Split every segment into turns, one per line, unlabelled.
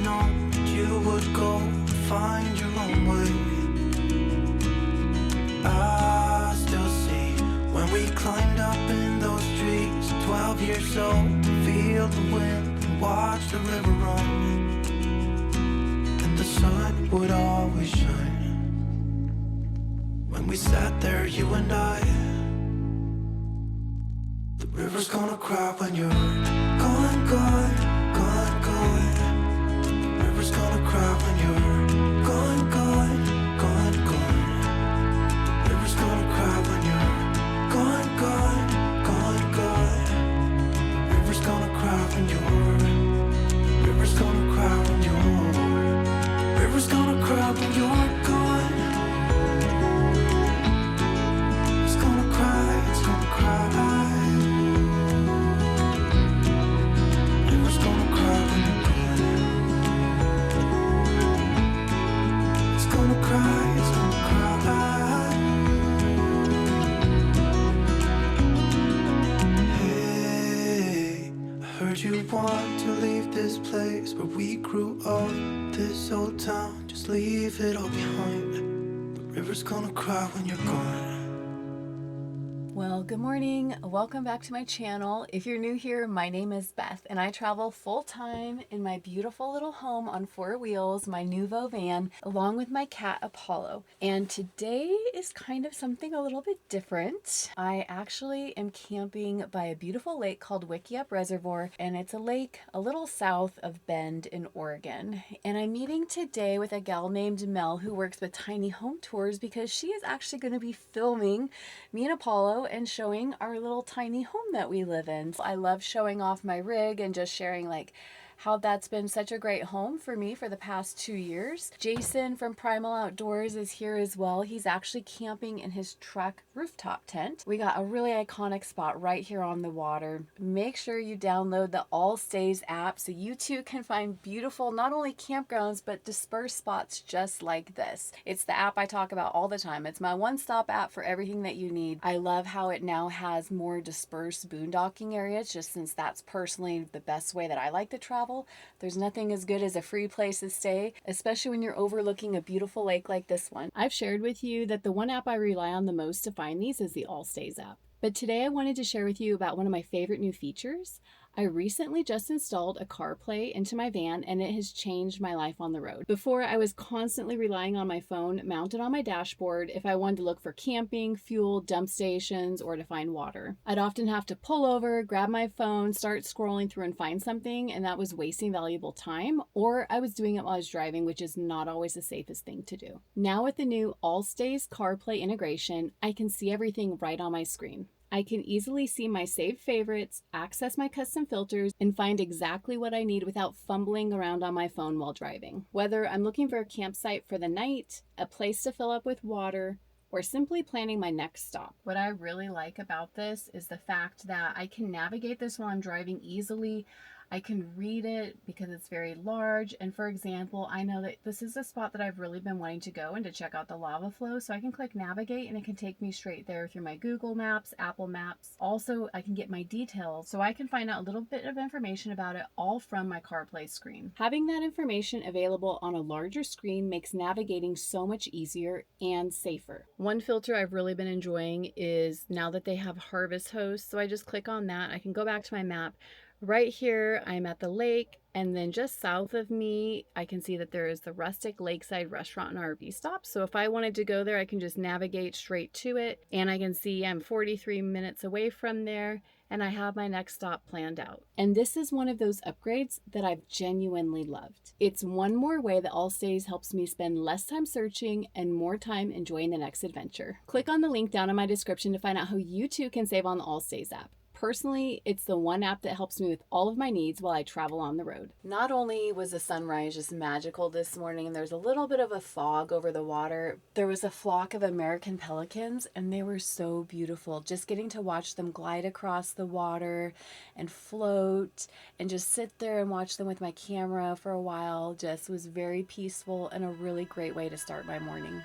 known that you would go find your own way. I still see when we climbed up in those trees, 12 years old, feel the wind and watch the river run. And the sun would always shine when we sat there, you and I. The river's gonna cry when you're gone, gone, gone, gone. The river's gonna cry when you're gone, gone, gone, gone. The river's gonna cry when you're gone, gone, gone, gone. The river's gonna cry when you're. The river's gonna cry when you're. The river's gonna cry when you're gone. It's gonna cry, it's gonna cry. You want to leave this place where we grew up, this old town, just leave it all behind. The river's gonna cry when you're gone.
Well, good morning. Welcome back to my channel. If you're new here, my name is Beth and I travel full-time in my beautiful little home on 4 wheels, my Nuvo van, along with my cat Apollo. And today is kind of something a little bit different. I actually am camping by a beautiful lake called Wickiup Reservoir, and it's a lake a little south of Bend in Oregon. And I'm meeting today with a gal named Mel who works with Tiny Home Tours because she is actually going to be filming me and Apollo and showing our little tiny home that we live in. I love showing off my rig and just sharing like how that's been such a great home for me for the past 2 years. Jason from Primal Outdoors is here as well. He's actually camping in his truck rooftop tent. We got a really iconic spot right here on the water. Make sure you download the All Stays app so you too can find beautiful, not only campgrounds, but dispersed spots just like this. It's the app I talk about all the time. It's my one-stop app for everything that you need. I love how it now has more dispersed boondocking areas, just since that's personally the best way that I like to travel. There's nothing as good as a free place to stay, especially when you're overlooking a beautiful lake like this one. I've shared with you that the one app I rely on the most to find these is the All Stays app. But today I wanted to share with you about one of my favorite new features. I recently just installed a CarPlay into my van and it has changed my life on the road. Before, I was constantly relying on my phone mounted on my dashboard if I wanted to look for camping, fuel, dump stations, or to find water. I'd often have to pull over, grab my phone, start scrolling through and find something, and that was wasting valuable time, or I was doing it while I was driving, which is not always the safest thing to do. Now with the new All Stays CarPlay integration, I can see everything right on my screen. I can easily see my saved favorites, access my custom filters, and find exactly what I need without fumbling around on my phone while driving. Whether I'm looking for a campsite for the night, a place to fill up with water, or simply planning my next stop. What I really like about this is the fact that I can navigate this while I'm driving easily. I can read it because it's very large. And for example, I know that this is a spot that I've really been wanting to go and to check out the lava flow. So I can click navigate and it can take me straight there through my Google Maps, Apple Maps. Also, I can get my details so I can find out a little bit of information about it all from my CarPlay screen. Having that information available on a larger screen makes navigating so much easier and safer. One filter I've really been enjoying is now that they have harvest hosts. So I just click on that. I can go back to my map. Right here, I'm at the lake, and then just south of me, I can see that there is the rustic Lakeside restaurant and RV stop. So if I wanted to go there, I can just navigate straight to it, and I can see I'm 43 minutes away from there, and I have my next stop planned out. And this is one of those upgrades that I've genuinely loved. It's one more way that All Stays helps me spend less time searching and more time enjoying the next adventure. Click on the link down in my description to find out how you too can save on the All Stays app. Personally, it's the one app that helps me with all of my needs while I travel on the road. Not only was the sunrise just magical this morning and there's a little bit of a fog over the water, there was a flock of American pelicans and they were so beautiful. Just getting to watch them glide across the water and float and just sit there and watch them with my camera for a while just was very peaceful and a really great way to start my morning.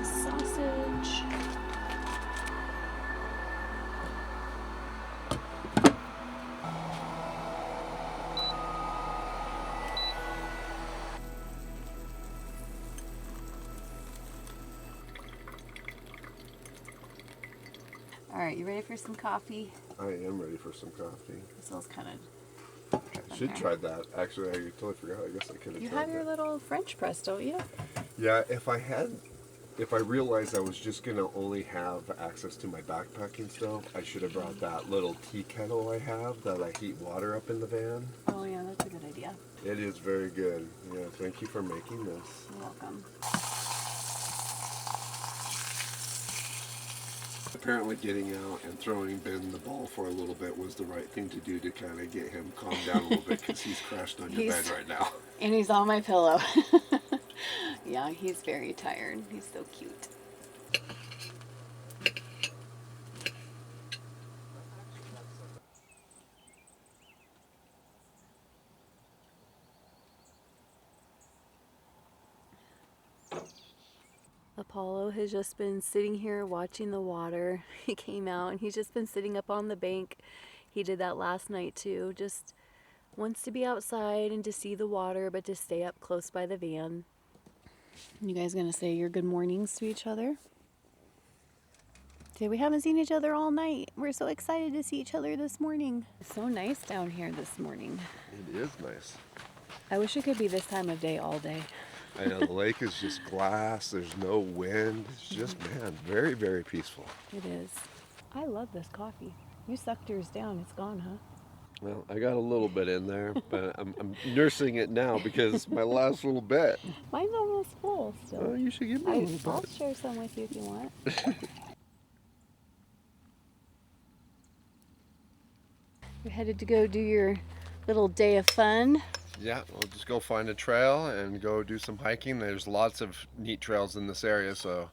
Sausage. All right, you ready for some coffee?
I am ready for some coffee.
This smells kind of.
I should try that. Actually, I totally forgot. I guess I could have
You
tried
have your
that.
little French press, don't you?
Yeah, if I realized I was just gonna only have access to my backpacking stuff, I should have brought that little tea kettle I have that I heat water up in the van.
Oh yeah, that's a good idea.
It is very good. Yeah, thank you for making this.
You're welcome.
Apparently getting out and throwing Ben the ball for a little bit was the right thing to do to kind of get him calmed down a little bit because he's crashed on your bed right now.
And he's on my pillow. Yeah, he's very tired. He's so cute. Apollo has just been sitting here watching the water. He came out and he's just been sitting up on the bank. He did that last night too. Just wants to be outside and to see the water, but to stay up close by the van. You guys gonna say your good mornings to each other? Okay, we haven't seen each other all night. We're so excited to see each other this morning. It's so nice down here this morning.
It is nice.
I wish it could be this time of day all day.
I know, the lake is just glass. There's no wind. It's just, man, very, very peaceful.
It is. I love this coffee. You sucked yours down. It's gone, huh?
Well, I got a little bit in there, but I'm nursing it now because my last little bit.
Mine's almost full still.
Oh, you should give me a little
I'll
bit.
share some with you if you want. You're headed to go do your little day of fun.
Yeah, we'll just go find a trail and go do some hiking. There's lots of neat trails in this area, so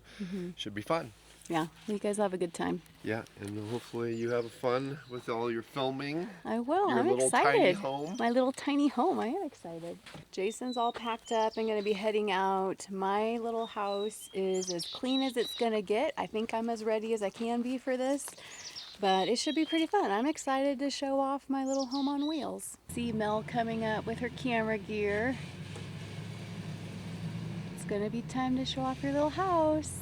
should be fun.
Yeah, you guys have a good time.
Yeah, and hopefully you have fun with all your filming.
I will.
Your
I'm
little
excited.
tiny home.
My little tiny home. I am excited. Jason's all packed up and going to be heading out. My little house is as clean as it's going to get. I think I'm as ready as I can be for this. But it should be pretty fun. I'm excited to show off my little home on wheels. See Mel coming up with her camera gear. It's going to be time to show off your little house.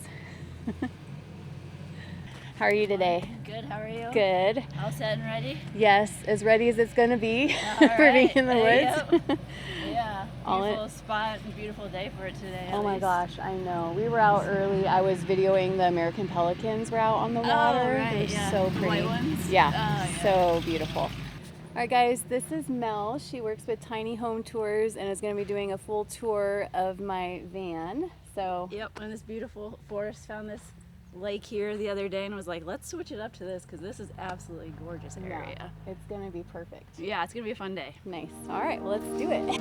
How are you today?
Good, how are you?
Good.
All set and ready?
Yes, as ready as it's going to be
All
for being
right.
in the woods.
Yep. Yeah,
All
beautiful spot and beautiful day for it today.
Oh
at
my
least.
gosh, I know. We were out early. I was videoing the American pelicans were out on the water.
Oh, right,
They're
yeah.
so
The
pretty.
white ones?
Yeah,
Oh, yeah.
so beautiful. All right, guys, this is Mel. She works with Tiny Home Tours and is going to be doing a full tour of my van. So
Yep, in this beautiful forest, found this lake here the other day and was like, let's switch it up to this because this is absolutely gorgeous area.
Yeah, it's gonna be perfect.
Yeah, it's gonna be a fun day.
Nice. All right, well, let's do it.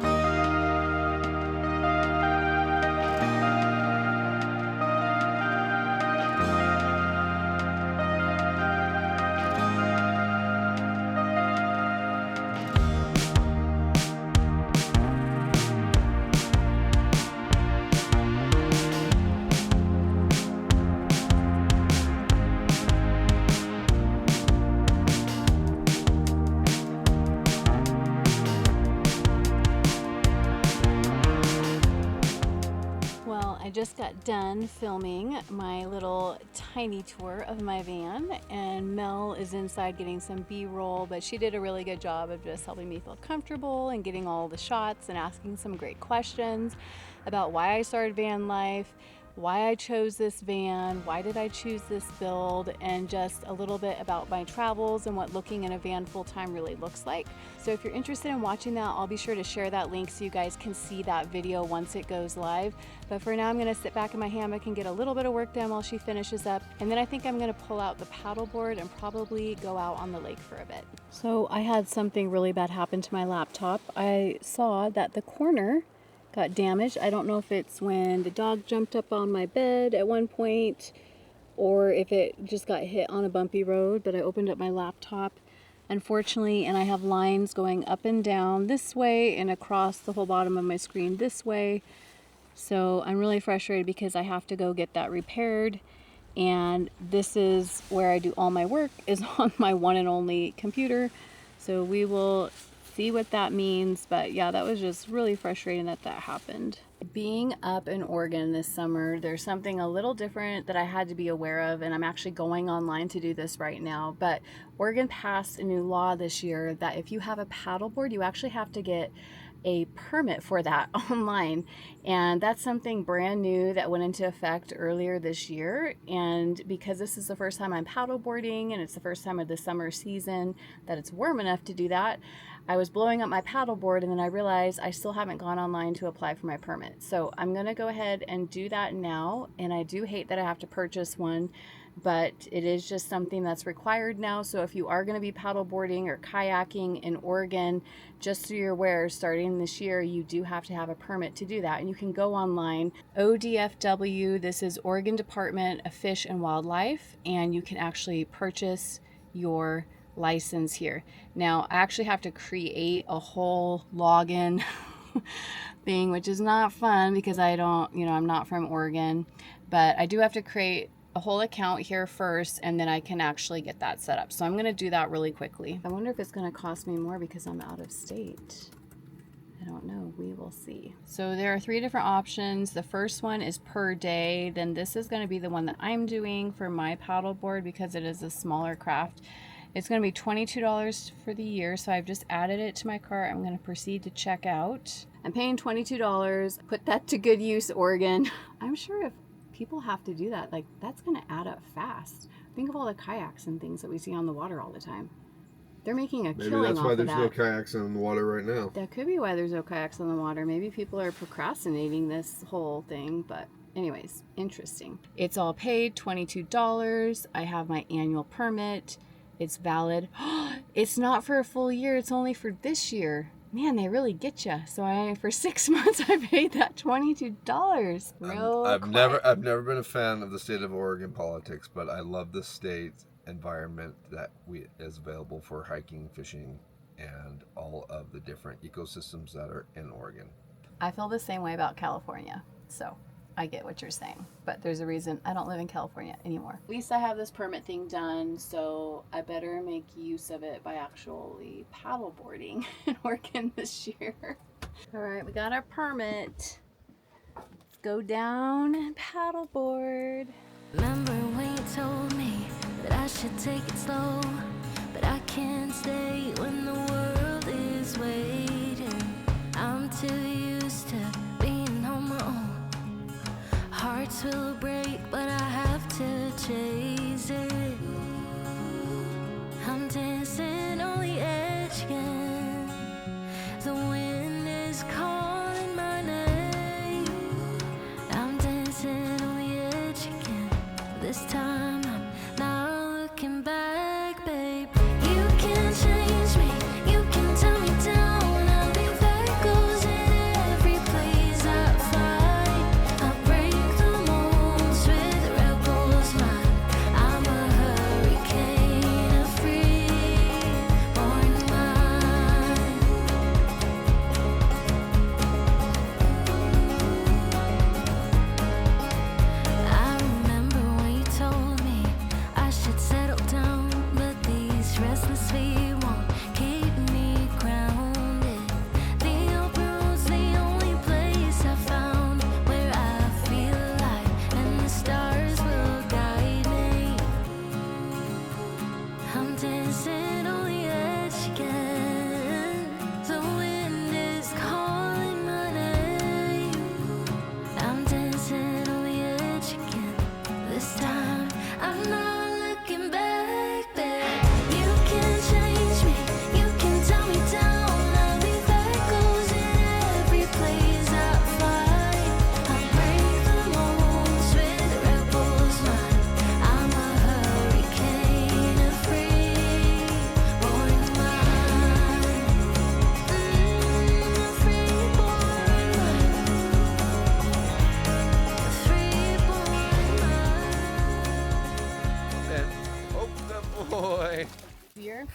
I just got done filming my little tiny tour of my van, and Mel is inside getting some B-roll, but she did a really good job of just helping me feel comfortable and getting all the shots and asking some great questions about why I started van life, why I chose this van, why did I choose this build, and just a little bit about my travels and what looking in a van full-time really looks like. So if you're interested in watching that, I'll be sure to share that link so you guys can see that video once it goes live. But for now, I'm gonna sit back in my hammock and get a little bit of work done while she finishes up. And then I think I'm gonna pull out the paddleboard and probably go out on the lake for a bit. So I had something really bad happen to my laptop. I saw that the corner got damaged. I don't know if it's when the dog jumped up on my bed at one point or if it just got hit on a bumpy road, but I opened up my laptop, unfortunately, and I have lines going up and down this way and across the whole bottom of my screen this way. So I'm really frustrated because I have to go get that repaired, and this is where I do all my work, is on my one and only computer. So we will see what that means, but yeah, that was just really frustrating that happened. Being up in Oregon this summer, there's something a little different that I had to be aware of, and I'm actually going online to do this right now. But Oregon passed a new law this year that if you have a paddleboard, you actually have to get a permit for that online, and that's something brand new that went into effect earlier this year. And because this is the first time I'm paddleboarding and it's the first time of the summer season that it's warm enough to do that, I was blowing up my paddleboard, and then I realized I still haven't gone online to apply for my permit. So I'm gonna go ahead and do that now, and I do hate that I have to purchase one, but it is just something that's required now. So if you are going to be paddleboarding or kayaking in Oregon, just so you're aware, starting this year, you do have to have a permit to do that. And you can go online, ODFW, this is Oregon Department of Fish and Wildlife, and you can actually purchase your license here. Now, I actually have to create a whole login thing, which is not fun because I don't, I'm not from Oregon, but I do have to create a whole account here first, and then I can actually get that set up. So I'm going to do that really quickly. I wonder if it's going to cost me more because I'm out of state. I don't know. We will see. So there are 3 different options. The first one is per day. Then this is going to be the one that I'm doing for my paddleboard because it is a smaller craft. It's going to be $22 for the year. So I've just added it to my cart. I'm going to proceed to check out. I'm paying $22. Put that to good use, Oregon. I'm sure if people have to do that, like, that's going to add up fast. Think of all the kayaks and things that we see on the water all the time. They're making a killing off of that. Maybe that's why there's no
kayaks on the water right now.
That could be why there's no kayaks on the water. Maybe people are procrastinating this whole thing, but anyways, interesting. It's all paid, $22. I have my annual permit. It's valid. It's not for a full year. It's only for this year. Man, they really get you. So for 6 months, I paid that $22.
I've never been a fan of the state of Oregon politics, but I love the state environment that is available for hiking, fishing, and all of the different ecosystems that are in Oregon.
I feel the same way about California, so I get what you're saying, but there's a reason I don't live in California anymore. At least I have this permit thing done, so I better make use of it by actually paddleboarding in Oregon this year. All right, we got our permit. Let's go down and paddleboard.
Remember when you told me that I should take it slow, but I can't stay when the world is waiting. I'm too used to being on my own. Hearts will break, but I have to chase it. I'm dancing on the edge again. The wind is calling my name. I'm dancing on the edge again. This time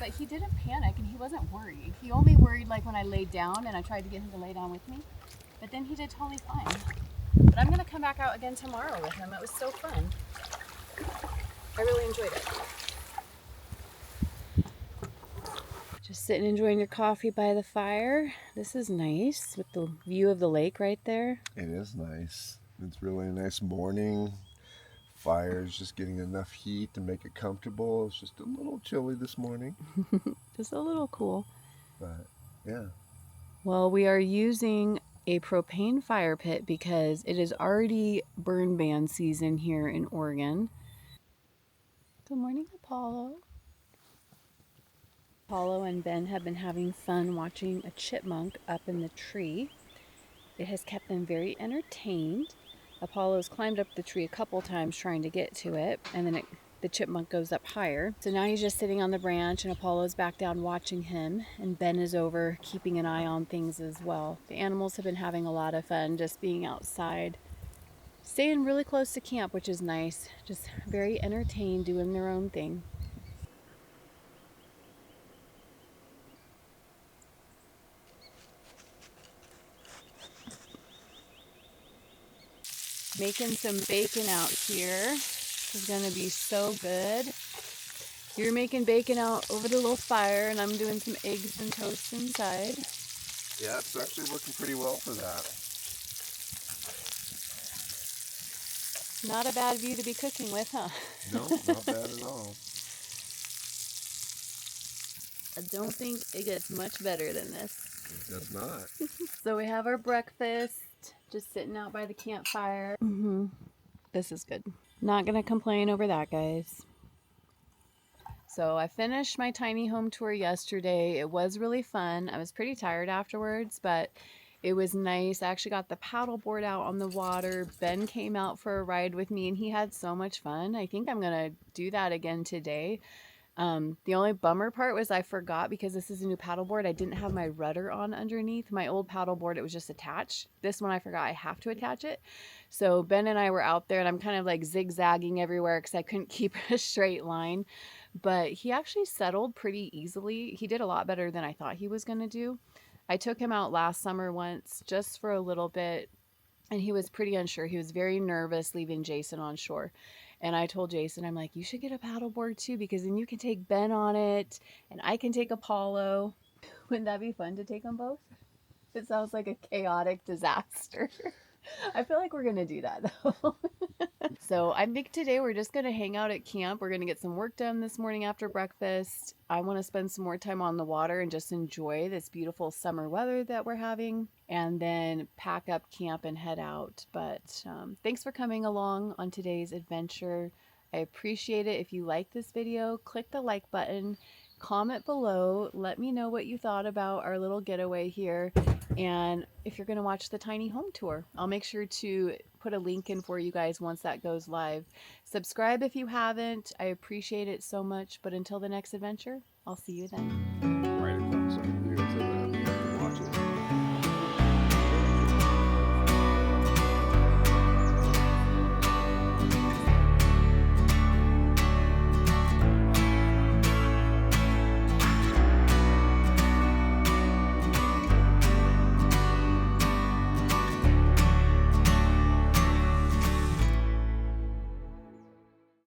but he didn't panic and he wasn't worried. He only worried like when I laid down and I tried to get him to lay down with me. But then he did totally fine. But I'm gonna come back out again tomorrow with him. It was so fun. I really enjoyed it. Just sitting enjoying your coffee by the fire. This is nice with the view of the lake right there.
It is nice. It's really a nice morning. Fire's just getting enough heat to make it comfortable. It's just a little chilly this morning.
Just a little cool.
But yeah.
Well, we are using a propane fire pit because it is already burn ban season here in Oregon. Good morning, Apollo. Apollo and Ben have been having fun watching a chipmunk up in the tree. It has kept them very entertained. Apollo's climbed up the tree a couple times trying to get to it, and then the chipmunk goes up higher. So now he's just sitting on the branch, and Apollo's back down watching him, and Ben is over keeping an eye on things as well. The animals have been having a lot of fun just being outside, staying really close to camp, which is nice. Just very entertained, doing their own thing. Making some bacon out here. This is gonna be so good. You're making bacon out over the little fire, and I'm doing some eggs and toast inside.
Yeah, it's actually looking pretty well for that.
Not a bad view to be cooking with, huh?
No, not bad at all.
I don't think it gets much better than this.
It does not.
So we have our breakfast, just sitting out by the campfire. This is good. Not gonna complain over that, guys. So I finished my tiny home tour yesterday. It was really fun. I was pretty tired afterwards, but it was nice. I actually got the paddle board out on the water. Ben came out for a ride with me and he had so much fun. I think I'm gonna do that again today. The only bummer part was I forgot, because this is a new paddleboard, I didn't have my rudder on underneath. My old paddleboard, it was just attached. This one I forgot I have to attach it. So Ben and I were out there and I'm kind of like zigzagging everywhere because I couldn't keep a straight line. But he actually settled pretty easily. He did a lot better than I thought he was going to do. I took him out last summer once just for a little bit, and he was pretty unsure. He was very nervous leaving Jason on shore. And I told Jason, I'm like, you should get a paddleboard too, because then you can take Ben on it and I can take Apollo. Wouldn't that be fun to take them both? It sounds like a chaotic disaster. I feel like we're going to do that though. So I think today we're just going to hang out at camp. We're going to get some work done this morning after breakfast. I want to spend some more time on the water and just enjoy this beautiful summer weather that we're having, and then pack up camp and head out. But thanks for coming along on today's adventure. I appreciate it. If you like this video, click the like button, comment below, let me know what you thought about our little getaway here. And if you're going to watch the tiny home tour, I'll make sure to put a link in for you guys once that goes live. Subscribe if you haven't. I appreciate it so much. But until the next adventure, I'll see you then.
Right across over here.